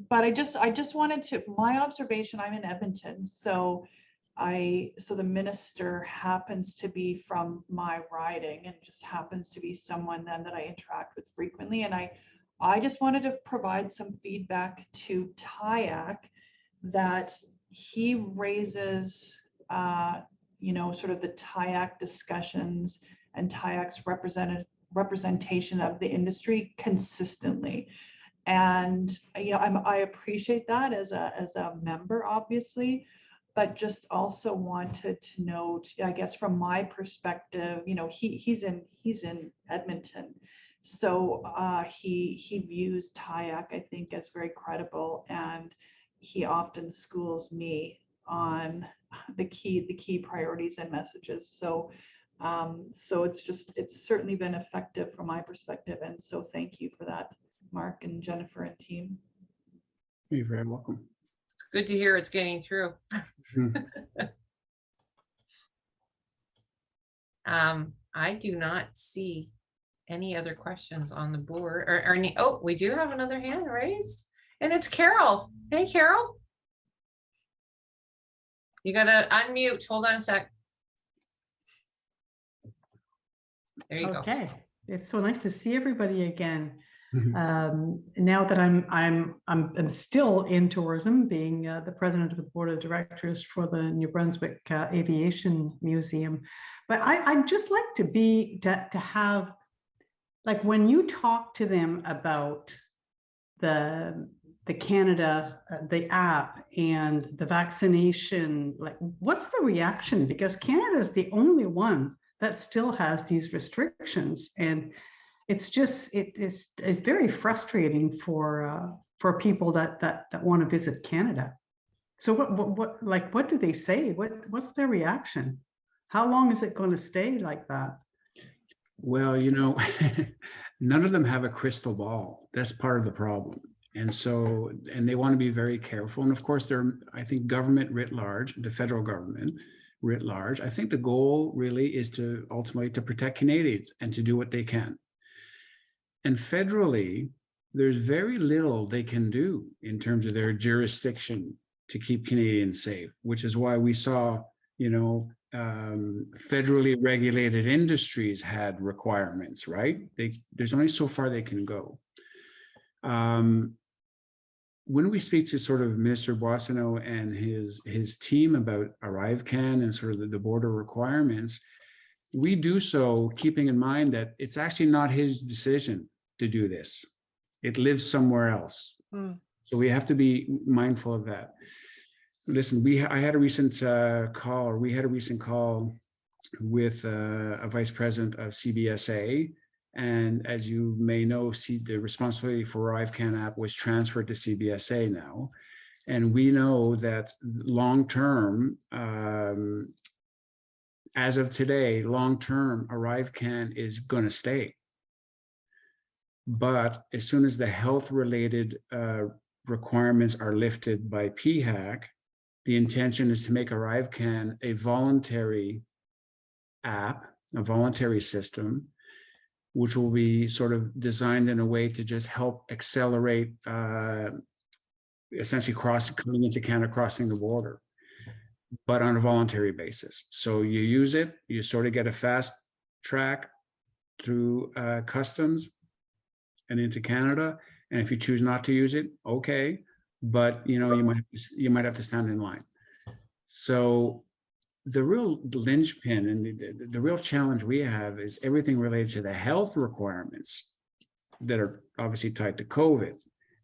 But I just wanted to, my observation, I'm in Edmonton, so the minister happens to be from my riding and just happens to be someone then that I interact with frequently. And I just wanted to provide some feedback to TIAC that he raises, you know, sort of the TIAC discussions and TIAC's representation of the industry consistently. And, you know, I appreciate that as a member, obviously, but just also wanted to note, I guess, from my perspective, you know, he's in Edmonton. So he views TIAC, I think, as very credible, and he often schools me on the key priorities and messages. So it's certainly been effective from my perspective, and so thank you for that, Mark and Jennifer and team. You're very welcome. It's good to hear it's getting through. I do not see any other questions on the board or any. Oh, we do have another hand raised, and it's Carol. Hey, Carol. You gotta unmute. Hold on a sec. There you go. Okay, it's so nice to see everybody again. Now that I'm still in tourism, being the president of the board of directors for the New Brunswick Aviation Museum, but I'd just like to have, like, when you talk to them about the Canada, the app and the vaccination, like, what's the reaction? Because Canada is the only one that still has these restrictions, and it's just it's very frustrating for people that want to visit Canada. So what do they say? What's their reaction? How long is it going to stay like that? Well, none of them have a crystal ball. That's part of the problem. And so, and they want to be very careful. And of course, I think government writ large, the federal government writ large, I think the goal really is to ultimately to protect Canadians and to do what they can. And federally, there's very little they can do in terms of their jurisdiction to keep Canadians safe, which is why we saw, federally regulated industries had requirements, right? There's only so far they can go. When we speak to sort of Minister Boissonnault and his team about ArriveCan and sort of the border requirements, we do so keeping in mind that it's actually not his decision to do this. It lives somewhere else. So we have to be mindful of that. Listen, we had a recent call with a vice president of CBSA. And as you may know, the responsibility for ArriveCan app was transferred to CBSA now. And we know that long-term, as of today, long-term, ArriveCan is going to stay. But as soon as the health-related requirements are lifted by PHAC, the intention is to make ArriveCan a voluntary app, a voluntary system, which will be sort of designed in a way to just help accelerate essentially coming into Canada, crossing the border, but on a voluntary basis. So you use it, you sort of get a fast track through customs and into Canada. And if you choose not to use it, okay, but you might have to stand in line. So the real linchpin and the real challenge we have is everything related to the health requirements that are obviously tied to COVID.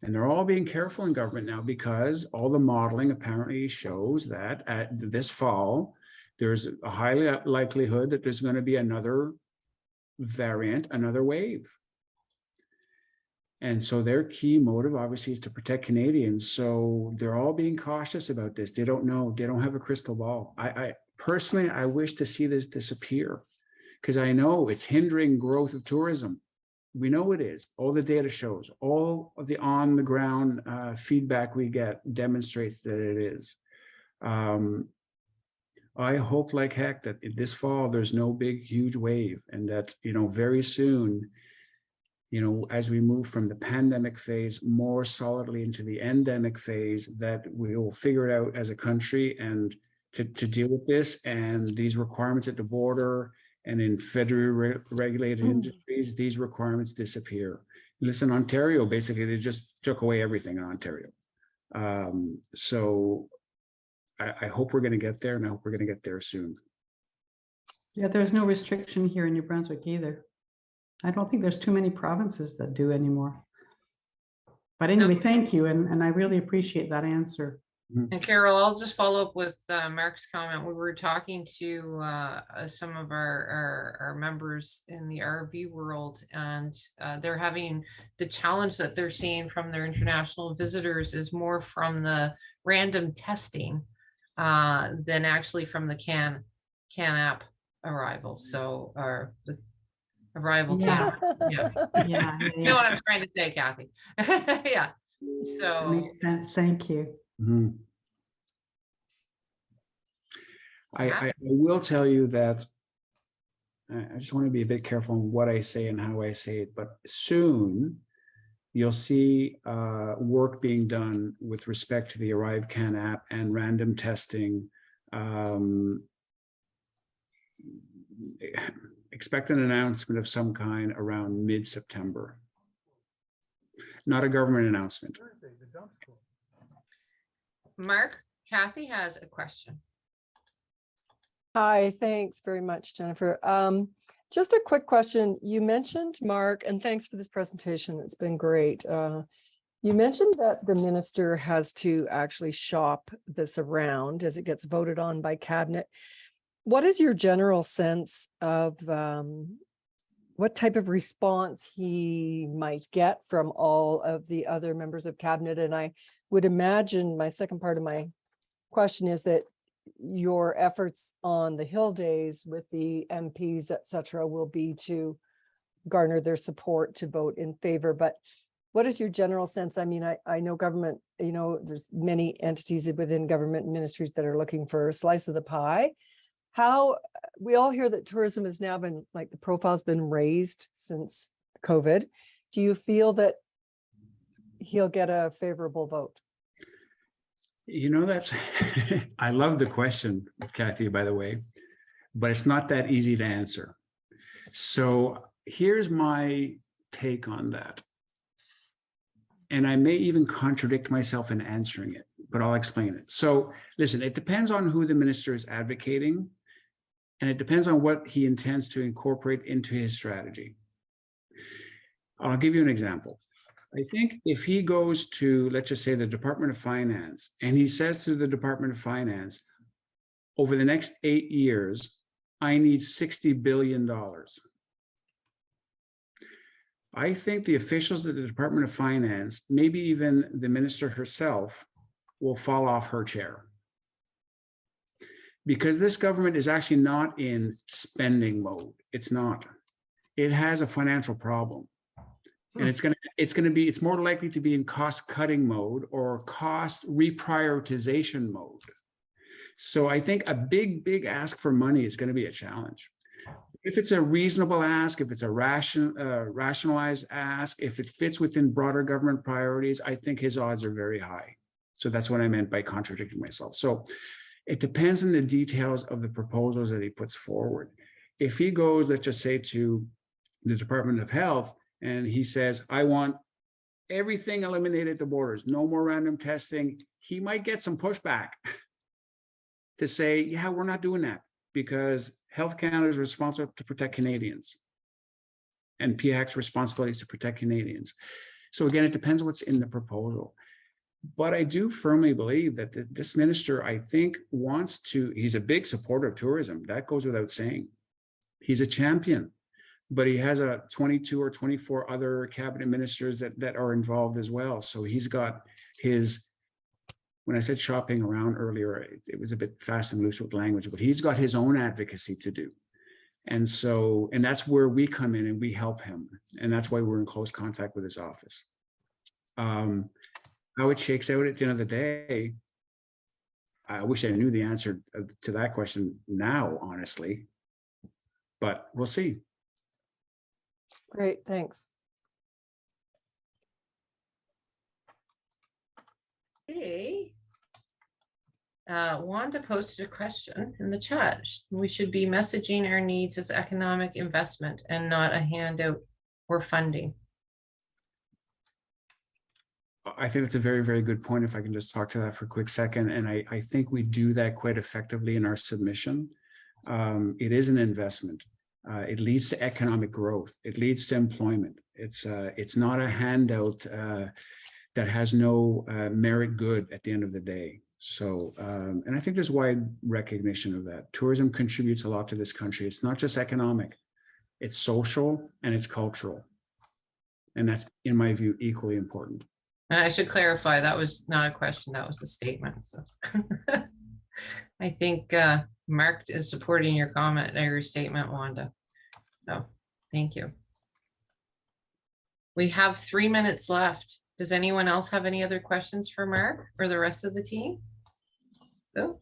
And they're all being careful in government now because all the modeling apparently shows that this fall, there's a high likelihood that there's going to be another variant, another wave. And so their key motive obviously is to protect Canadians. So they're all being cautious about this. They don't know, they don't have a crystal ball. I personally, I wish to see this disappear because I know it's hindering growth of tourism. We know it is. All the data shows, all of the on the ground feedback we get demonstrates that it is. I hope like heck that this fall, there's no big, huge wave and that, very soon, as we move from the pandemic phase more solidly into the endemic phase, that we will figure it out as a country and to deal with this and these requirements at the border and in federally regulated industries, these requirements disappear. Listen, Ontario, basically, they just took away everything in Ontario. So I hope we're going to get there and I hope we're going to get there soon. Yeah, there's no restriction here in New Brunswick either. I don't think there's too many provinces that do anymore. But anyway, thank you. And I really appreciate that answer. And Carol, I'll just follow up with Mark's comment. We were talking to some of our members in the RV world, and they're having the challenge that they're seeing from their international visitors is more from the random testing than actually from the can app arrival. So, or the arrival Yeah. yeah. Yeah. You know what I'm trying to say, Kathy. Yeah. So that makes sense. Thank you. Mm-hmm. I will tell you that I just want to be a bit careful on what I say and how I say it, but soon you'll see work being done with respect to the ArriveCan app and random testing. Expect an announcement of some kind around mid-September. Not a government announcement. Mark, Kathy has a question. Hi, thanks very much, Jennifer. Just a quick question. You mentioned, Mark, and thanks for this presentation. It's been great. You mentioned that the minister has to actually shop this around as it gets voted on by cabinet. What is your general sense of what type of response he might get from all of the other members of cabinet? And I would imagine my second part of my question is that your efforts on the Hill days with the MPs, et cetera, will be to garner their support to vote in favor. But what is your general sense? I mean, I know government, you know, there's many entities within government and ministries that are looking for a slice of the pie. How, we all hear that tourism has now been, like, the profile's been raised since COVID. Do you feel that he'll get a favorable vote? You know, that's, I love the question, Kathy, by the way, but it's not that easy to answer. So here's my take on that. And I may even contradict myself in answering it, but I'll explain it. So listen, it depends on who the minister is advocating, and it depends on what he intends to incorporate into his strategy. I'll give you an example. I think if he goes to, let's just say, the Department of Finance, and he says to the Department of Finance, over the next 8 years, I need $60 billion. I think the officials at the Department of Finance, maybe even the minister herself, will fall off her chair. Because this government is actually not in spending mode. It's not. It has a financial problem. And it's more likely to be in cost cutting mode or cost reprioritization mode. So I think a big ask for money is going to be a challenge. If it's a reasonable ask, if it's a rationalized ask, if it fits within broader government priorities, I think his odds are very high. So that's what I meant by contradicting myself. So it depends on the details of the proposals that he puts forward. If he goes, let's just say, to the Department of Health, and he says, I want everything eliminated at the borders, no more random testing, he might get some pushback to say, yeah, we're not doing that because Health Canada is responsible to protect Canadians and PHAC's responsibility is to protect Canadians. So again, it depends what's in the proposal. But I do firmly believe that this minister, I think, wants to, he's a big supporter of tourism. That goes without saying. He's a champion. But he has 22 or 24 other cabinet ministers that are involved as well. So he's got his, when I said shopping around earlier, it was a bit fast and loose with language, but he's got his own advocacy to do. And so, and that's where we come in and we help him. And that's why we're in close contact with his office. How it shakes out at the end of the day, I wish I knew the answer to that question now, honestly, but we'll see. Great, thanks. Okay. Wanda posted a question in the chat. We should be messaging our needs as economic investment and not a handout or funding. I think it's a very, very good point. If I can just talk to that for a quick second. And I think we do that quite effectively in our submission. It is an investment. It leads to economic growth. It leads to employment. It's not a handout that has no merit good at the end of the day. So, and I think there's wide recognition of that. Tourism contributes a lot to this country. It's not just economic, it's social and it's cultural. And that's, in my view, equally important. And I should clarify, that was not a question, that was a statement. So I think Mark is supporting your comment or your statement, Wanda. So thank you. We have 3 minutes left. Does anyone else have any other questions for Mark or the rest of the team? Oh.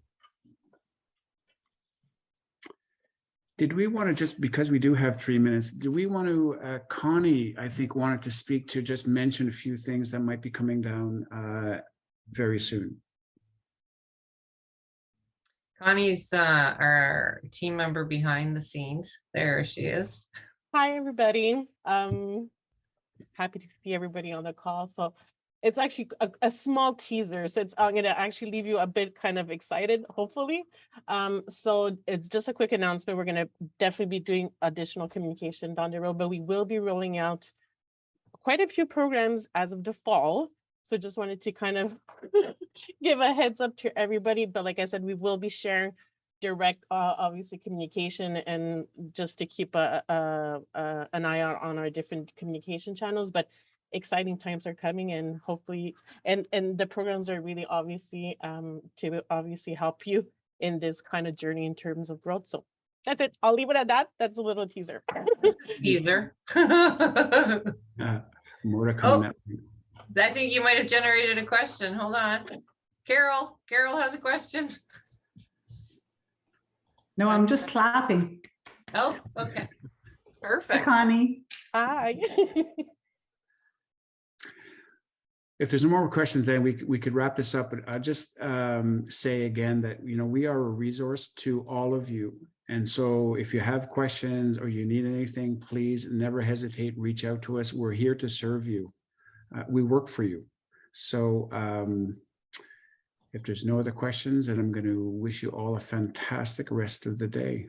Did we want to just, because we do have 3 minutes, do we want to, Connie, I think, wanted to speak to just mention a few things that might be coming down very soon. Connie's our team member behind the scenes. There she is. Hi, everybody. Happy to see everybody on the call. So it's actually a small teaser. So I'm going to actually leave you a bit kind of excited, hopefully. So it's just a quick announcement. We're going to definitely be doing additional communication down the road, but we will be rolling out quite a few programs as of the fall. So just wanted to kind of give a heads up to everybody. But like I said, we will be sharing direct, obviously, communication and just to keep an eye out on our different communication channels. But exciting times are coming, and hopefully, and the programs are really obviously to obviously help you in this kind of journey in terms of growth. So that's it. I'll leave it at that. That's a little teaser. Teaser. More to come. Oh. I think you might have generated a question. Hold on. Carol has a question. No, I'm just clapping. Oh, okay. Hi, Perfect. Connie. Hi. If there's no more questions, then we could wrap this up. But I'll just say again that, you know, we are a resource to all of you. And so if you have questions or you need anything, please never hesitate, reach out to us. We're here to serve you. We work for you. So if there's no other questions, then I'm going to wish you all a fantastic rest of the day.